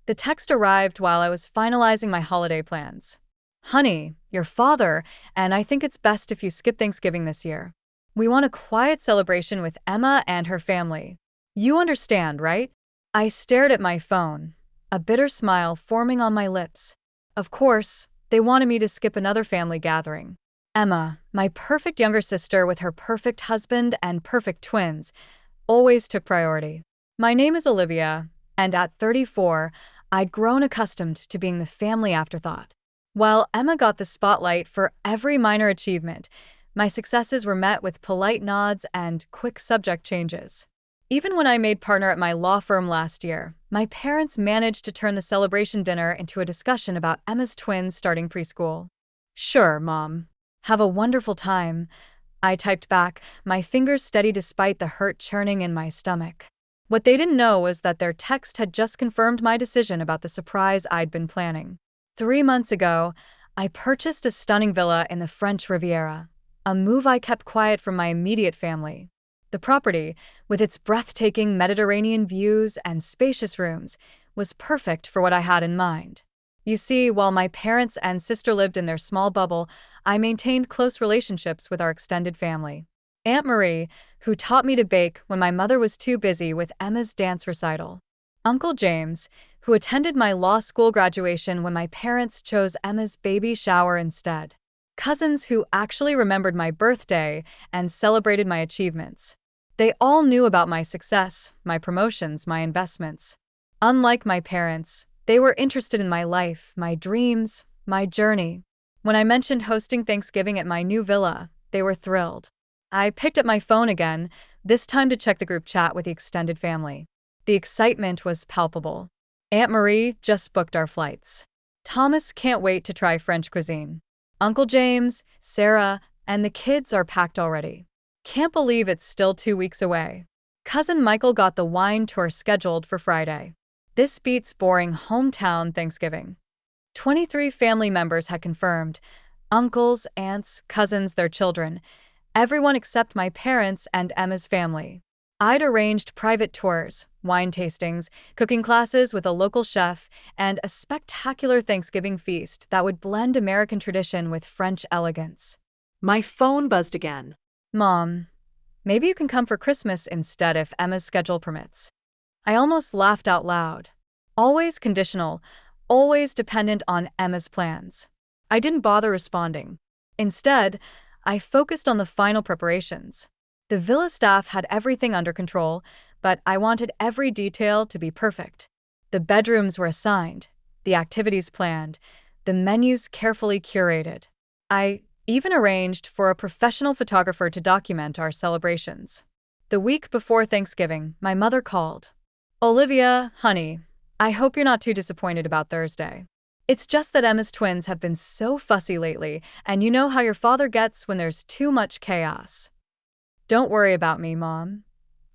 The text arrived while I was finalizing my holiday plans. Honey, your father, and I think it's best if you skip Thanksgiving this year. We want a quiet celebration with Emma and her family. You understand, right? I stared at my phone, a bitter smile forming on my lips. Of course, they wanted me to skip another family gathering. Emma, my perfect younger sister with her perfect husband and perfect twins, always took priority. My name is Olivia, and at 34, I'd grown accustomed to being the family afterthought. While Emma got the spotlight for every minor achievement, my successes were met with polite nods and quick subject changes. Even when I made partner at my law firm last year, my parents managed to turn the celebration dinner into a discussion about Emma's twins starting preschool. Sure, Mom. Have a wonderful time, I typed back, my fingers steady despite the hurt churning in my stomach. What they didn't know was that their text had just confirmed my decision about the surprise I'd been planning. 3 months ago, I purchased a stunning villa in the French Riviera, a move I kept quiet from my immediate family. The property, with its breathtaking Mediterranean views and spacious rooms, was perfect for what I had in mind. You see, while my parents and sister lived in their small bubble, I maintained close relationships with our extended family. Aunt Marie, who taught me to bake when my mother was too busy with Emma's dance recital. Uncle James, who attended my law school graduation when my parents chose Emma's baby shower instead. Cousins who actually remembered my birthday and celebrated my achievements. They all knew about my success, my promotions, my investments. Unlike my parents, they were interested in my life, my dreams, my journey. When I mentioned hosting Thanksgiving at my new villa, they were thrilled. I picked up my phone again, this time to check the group chat with the extended family. The excitement was palpable. Aunt Marie just booked our flights. Thomas can't wait to try French cuisine. Uncle James, Sarah, and the kids are packed already. Can't believe it's still 2 weeks away. Cousin Michael got the wine tour scheduled for Friday. This beats boring hometown Thanksgiving. 23 family members had confirmed. Uncles, aunts, cousins, their children. Everyone except my parents and Emma's family. I'd arranged private tours, wine tastings, cooking classes with a local chef, and a spectacular Thanksgiving feast that would blend American tradition with French elegance. My phone buzzed again. Mom, maybe you can come for Christmas instead if Emma's schedule permits. I almost laughed out loud. Always conditional, always dependent on Emma's plans. I didn't bother responding. Instead, I focused on the final preparations. The villa staff had everything under control, but I wanted every detail to be perfect. The bedrooms were assigned, the activities planned, the menus carefully curated. I even arranged for a professional photographer to document our celebrations. The week before Thanksgiving, my mother called. Olivia, honey, I hope you're not too disappointed about Thursday. It's just that Emma's twins have been so fussy lately, and you know how your father gets when there's too much chaos. Don't worry about me, Mom,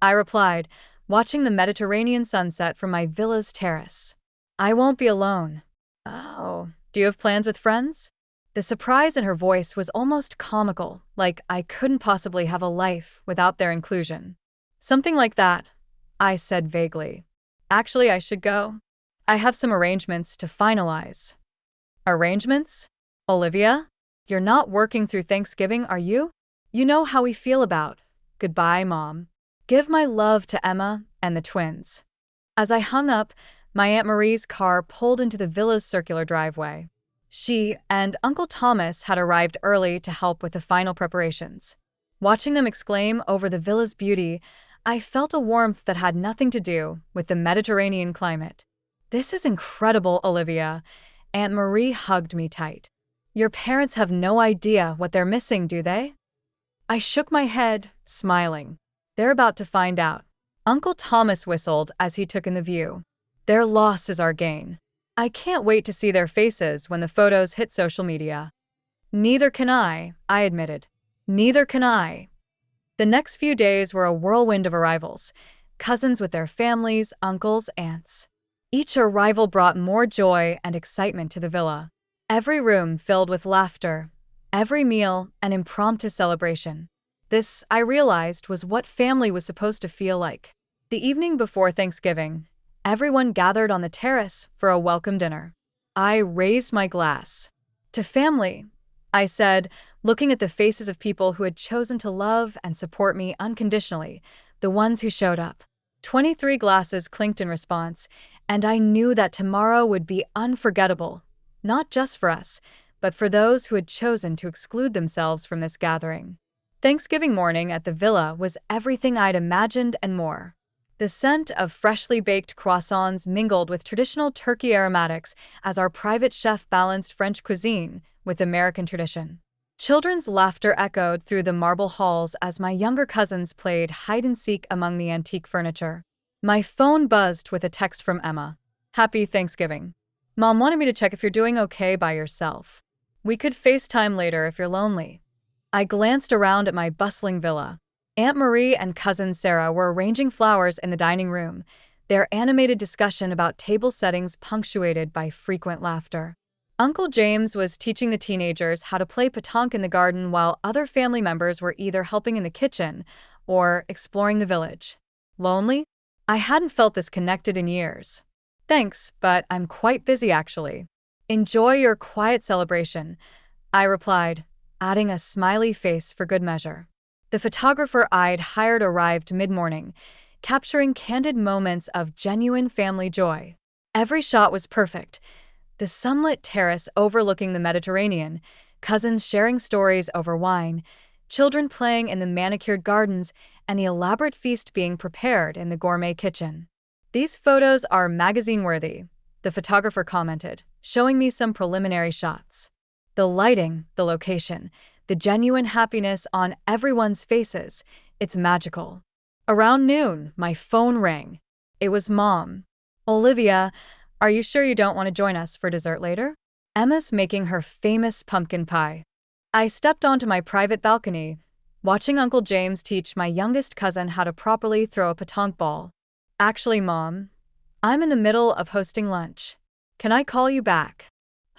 I replied, watching the Mediterranean sunset from my villa's terrace. I won't be alone. Oh, do you have plans with friends? The surprise in her voice was almost comical, like I couldn't possibly have a life without their inclusion. Something like that, I said vaguely. Actually, I should go. I have some arrangements to finalize. Arrangements? Olivia? You're not working through Thanksgiving, are you? You know how we feel about. Goodbye, Mom. Give my love to Emma and the twins. As I hung up, my Aunt Marie's car pulled into the villa's circular driveway. She and Uncle Thomas had arrived early to help with the final preparations. Watching them exclaim over the villa's beauty, I felt a warmth that had nothing to do with the Mediterranean climate. This is incredible, Olivia. Aunt Marie hugged me tight. Your parents have no idea what they're missing, do they? I shook my head, smiling. They're about to find out. Uncle Thomas whistled as he took in the view. Their loss is our gain. I can't wait to see their faces when the photos hit social media. Neither can I admitted. Neither can I. The next few days were a whirlwind of arrivals. Cousins with their families, uncles, aunts. Each arrival brought more joy and excitement to the villa. Every room filled with laughter. Every meal an impromptu celebration. This, I realized, was what family was supposed to feel like. The evening before Thanksgiving, Everyone gathered on the terrace for a welcome dinner. I raised my glass. To family, I said, looking at the faces of people who had chosen to love and support me unconditionally, the ones who showed up. 23 glasses clinked in response, and I knew that tomorrow would be unforgettable, not just for us, but for those who had chosen to exclude themselves from this gathering. Thanksgiving morning at the villa was everything I'd imagined and more. The scent of freshly baked croissants mingled with traditional Turkey aromatics as our private chef balanced French cuisine with American tradition. Children's laughter echoed through the marble halls as my younger cousins played hide-and-seek among the antique furniture. My phone buzzed with a text from Emma. "Happy Thanksgiving. Mom wanted me to check if you're doing okay by yourself. We could FaceTime later if you're lonely." I glanced around at my bustling villa. Aunt Marie and cousin Sarah were arranging flowers in the dining room, their animated discussion about table settings punctuated by frequent laughter. Uncle James was teaching the teenagers how to play petanque in the garden while other family members were either helping in the kitchen or exploring the village. Lonely? I hadn't felt this connected in years. "Thanks, but I'm quite busy actually." "Enjoy your quiet celebration," I replied, adding a smiley face for good measure. The photographer I'd hired arrived mid-morning, capturing candid moments of genuine family joy. Every shot was perfect. The sunlit terrace overlooking the Mediterranean, cousins sharing stories over wine, children playing in the manicured gardens, and the elaborate feast being prepared in the gourmet kitchen. "These photos are magazine-worthy," the photographer commented, showing me some preliminary shots. The lighting, the location, the genuine happiness on everyone's faces, it's magical. Around noon, my phone rang. It was Mom. "Olivia, are you sure you don't want to join us for dessert later? Emma's making her famous pumpkin pie." I stepped onto my private balcony, watching Uncle James teach my youngest cousin how to properly throw a petanque ball. "Actually, Mom, I'm in the middle of hosting lunch. Can I call you back?"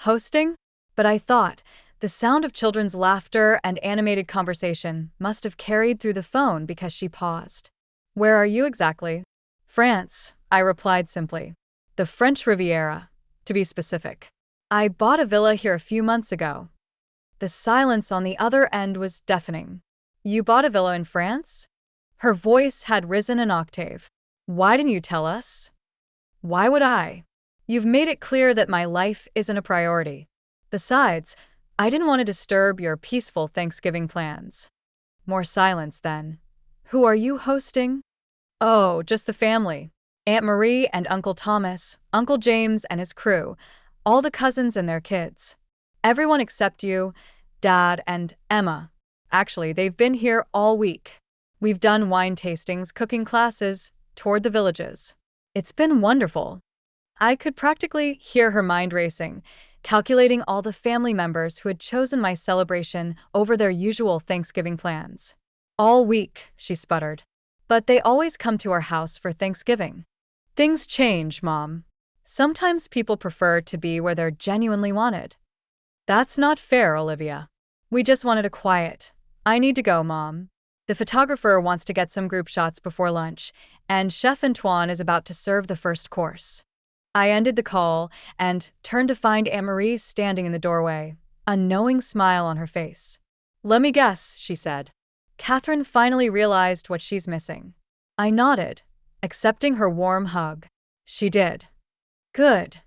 Hosting? But I thought, the sound of children's laughter and animated conversation must have carried through the phone because she paused. "Where are you exactly?" "France," I replied simply. "The French Riviera, to be specific. I bought a villa here a few months ago." The silence on the other end was deafening. "You bought a villa in France?" Her voice had risen an octave. "Why didn't you tell us?" "Why would I? You've made it clear that my life isn't a priority. Besides, I didn't want to disturb your peaceful Thanksgiving plans." More silence then. "Who are you hosting?" "Oh, just the family. Aunt Marie and Uncle Thomas, Uncle James and his crew, all the cousins and their kids. Everyone except you, Dad, and Emma. Actually, they've been here all week. We've done wine tastings, cooking classes, toured the villages. It's been wonderful." I could practically hear her mind racing, calculating all the family members who had chosen my celebration over their usual Thanksgiving plans. "All week," she sputtered. "But they always come to our house for Thanksgiving." "Things change, Mom. Sometimes people prefer to be where they're genuinely wanted." "That's not fair, Olivia. We just wanted a quiet. I need to go, Mom. The photographer wants to get some group shots before lunch, and Chef Antoine is about to serve the first course." I ended the call and turned to find Anne-Marie standing in the doorway, a knowing smile on her face. "Let me guess," she said. "Catherine finally realized what she's missing." I nodded, accepting her warm hug. "She did." "Good,"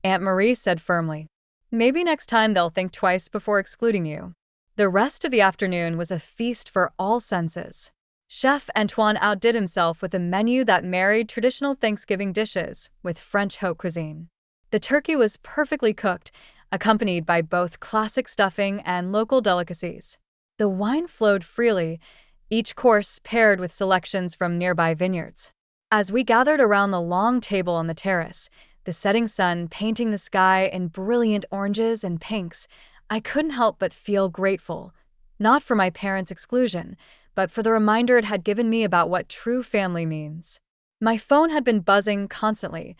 Aunt Marie said firmly. "Maybe next time they'll think twice before excluding you." The rest of the afternoon was a feast for all senses. Chef Antoine outdid himself with a menu that married traditional Thanksgiving dishes with French haute cuisine. The turkey was perfectly cooked, accompanied by both classic stuffing and local delicacies. The wine flowed freely, each course paired with selections from nearby vineyards. As we gathered around the long table on the terrace, the setting sun painting the sky in brilliant oranges and pinks, I couldn't help but feel grateful, not for my parents' exclusion, but for the reminder it had given me about what true family means. My phone had been buzzing constantly,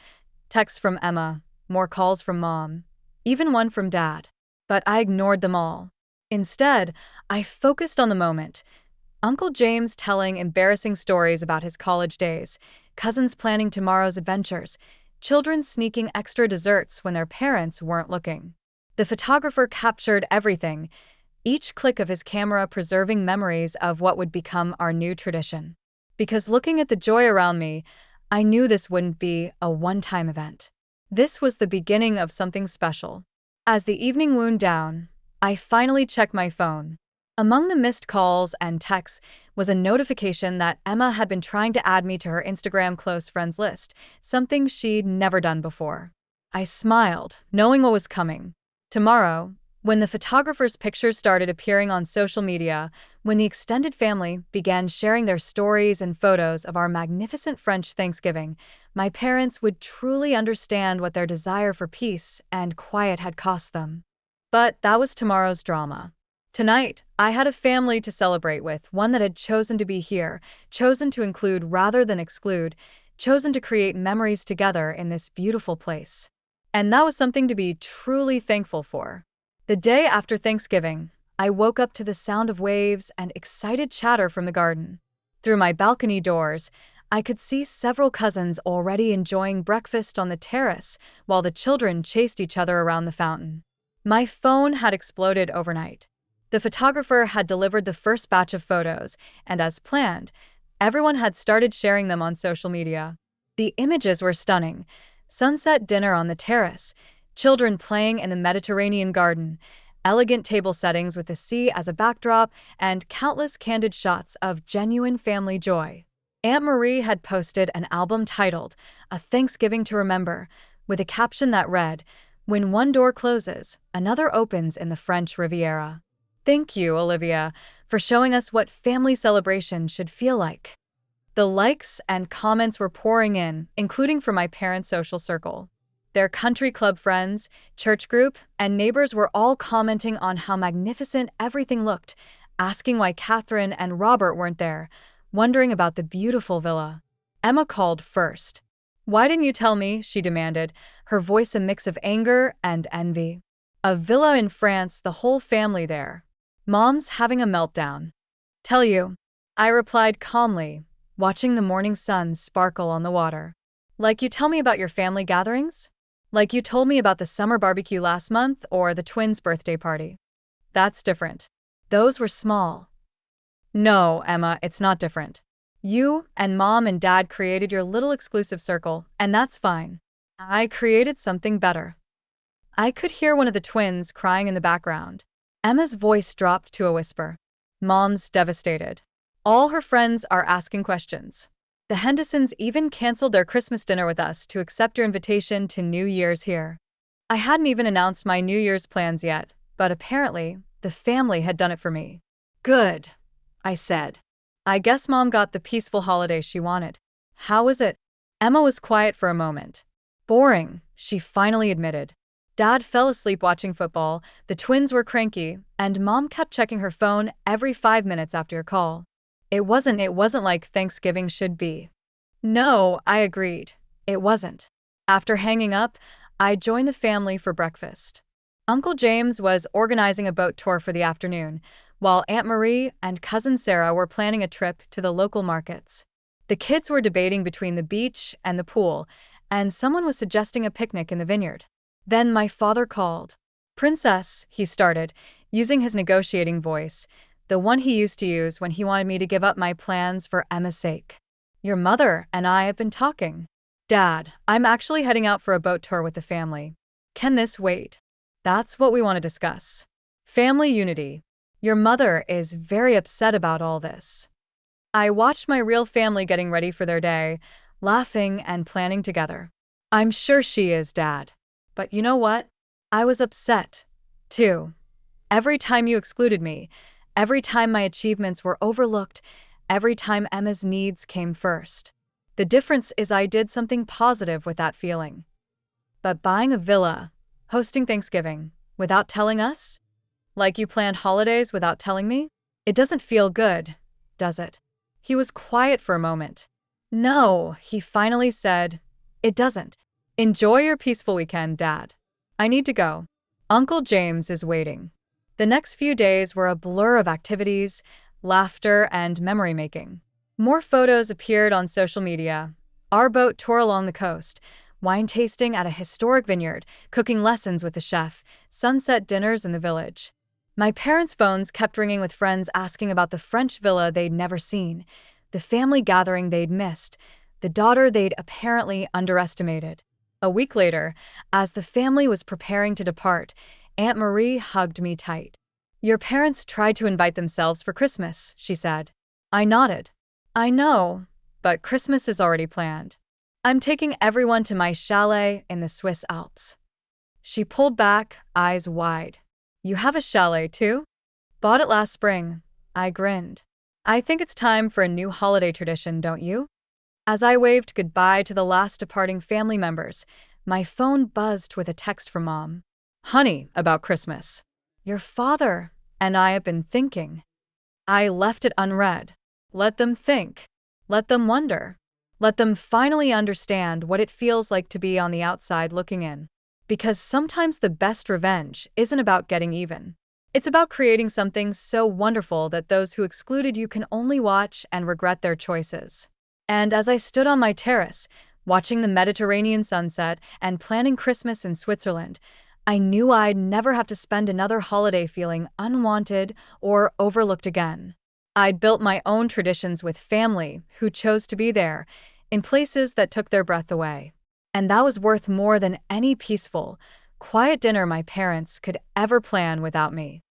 texts from Emma, more calls from Mom, even one from Dad. But I ignored them all. Instead, I focused on the moment. Uncle James telling embarrassing stories about his college days, cousins planning tomorrow's adventures, children sneaking extra desserts when their parents weren't looking. The photographer captured everything, each click of his camera preserving memories of what would become our new tradition. Because looking at the joy around me, I knew this wouldn't be a one-time event. This was the beginning of something special. As the evening wound down, I finally checked my phone. Among the missed calls and texts was a notification that Emma had been trying to add me to her Instagram close friends list, something she'd never done before. I smiled, knowing what was coming. Tomorrow, when the photographer's pictures started appearing on social media, when the extended family began sharing their stories and photos of our magnificent French Thanksgiving, my parents would truly understand what their desire for peace and quiet had cost them. But that was tomorrow's drama. Tonight, I had a family to celebrate with, one that had chosen to be here, chosen to include rather than exclude, chosen to create memories together in this beautiful place. And that was something to be truly thankful for. The day after Thanksgiving, I woke up to the sound of waves and excited chatter from the garden. Through my balcony doors, I could see several cousins already enjoying breakfast on the terrace while the children chased each other around the fountain. My phone had exploded overnight. The photographer had delivered the first batch of photos, and as planned, everyone had started sharing them on social media. The images were stunning. Sunset dinner on the terrace, children playing in the Mediterranean garden, elegant table settings with the sea as a backdrop, and countless candid shots of genuine family joy. Aunt Marie had posted an album titled A Thanksgiving to Remember, with a caption that read, "When one door closes, another opens in the French Riviera." Thank you, Olivia, for showing us what family celebration should feel like. The likes and comments were pouring in, including from my parents' social circle. Their country club friends, church group, and neighbors were all commenting on how magnificent everything looked, asking why Catherine and Robert weren't there, wondering about the beautiful villa. Emma called first. "Why didn't you tell me?" she demanded, her voice a mix of anger and envy. "A villa in France, the whole family there. Mom's having a meltdown." "Tell you," I replied calmly, watching the morning sun sparkle on the water. "Like you tell me about your family gatherings? Like you told me about the summer barbecue last month or the twins' birthday party. That's different. Those were small." "No, Emma, it's not different. You and Mom and Dad created your little exclusive circle, and that's fine. I created something better." I could hear one of the twins crying in the background. Emma's voice dropped to a whisper. "Mom's devastated. All her friends are asking questions. The Hendersons even canceled their Christmas dinner with us to accept your invitation to New Year's here." I hadn't even announced my New Year's plans yet, but apparently, the family had done it for me. "Good," I said. "I guess Mom got the peaceful holiday she wanted." "How was it?" Emma was quiet for a moment. "Boring," she finally admitted. Dad fell asleep watching football, the twins were cranky, and Mom kept checking her phone every 5 minutes after your call. It wasn't like Thanksgiving should be." "No," I agreed. It wasn't. After hanging up, I joined the family for breakfast. Uncle James was organizing a boat tour for the afternoon, while Aunt Marie and Cousin Sarah were planning a trip to the local markets. The kids were debating between the beach and the pool, and someone was suggesting a picnic in the vineyard. Then my father called. "Princess," he started, using his negotiating voice, the one he used to use when he wanted me to give up my plans for Emma's sake. "Your mother and I have been talking." "Dad, I'm actually heading out for a boat tour with the family. Can this wait?" "That's what we want to discuss. Family unity. Your mother is very upset about all this." I watched my real family getting ready for their day, laughing and planning together. "I'm sure she is, Dad. But you know what? I was upset, too. Every time you excluded me, every time my achievements were overlooked, every time Emma's needs came first. The difference is I did something positive with that feeling. But buying a villa, hosting Thanksgiving, without telling us? Like you planned holidays without telling me? It doesn't feel good, does it?" He was quiet for a moment. "No," he finally said. "It doesn't. Enjoy your peaceful weekend, Dad. I need to go. Uncle James is waiting." The next few days were a blur of activities, laughter, and memory-making. More photos appeared on social media, Our boat tore along the coast, wine tasting at a historic vineyard, cooking lessons with the chef, sunset dinners in the village. My parents' phones kept ringing with friends asking about the French villa they'd never seen, the family gathering they'd missed, the daughter they'd apparently underestimated. A week later, as the family was preparing to depart, Aunt Marie hugged me tight. "Your parents tried to invite themselves for Christmas," she said. I nodded. "I know, but Christmas is already planned. I'm taking everyone to my chalet in the Swiss Alps." She pulled back, eyes wide. "You have a chalet too?" "Bought it last spring." I grinned. "I think it's time for a new holiday tradition, don't you?" As I waved goodbye to the last departing family members, my phone buzzed with a text from Mom. "Honey, about Christmas. Your father and I have been thinking." I left it unread. Let them think. Let them wonder. Let them finally understand what it feels like to be on the outside looking in. Because sometimes the best revenge isn't about getting even. It's about creating something so wonderful that those who excluded you can only watch and regret their choices. And as I stood on my terrace, watching the Mediterranean sunset and planning Christmas in Switzerland, I knew I'd never have to spend another holiday feeling unwanted or overlooked again. I'd built my own traditions with family who chose to be there, in places that took their breath away. And that was worth more than any peaceful, quiet dinner my parents could ever plan without me.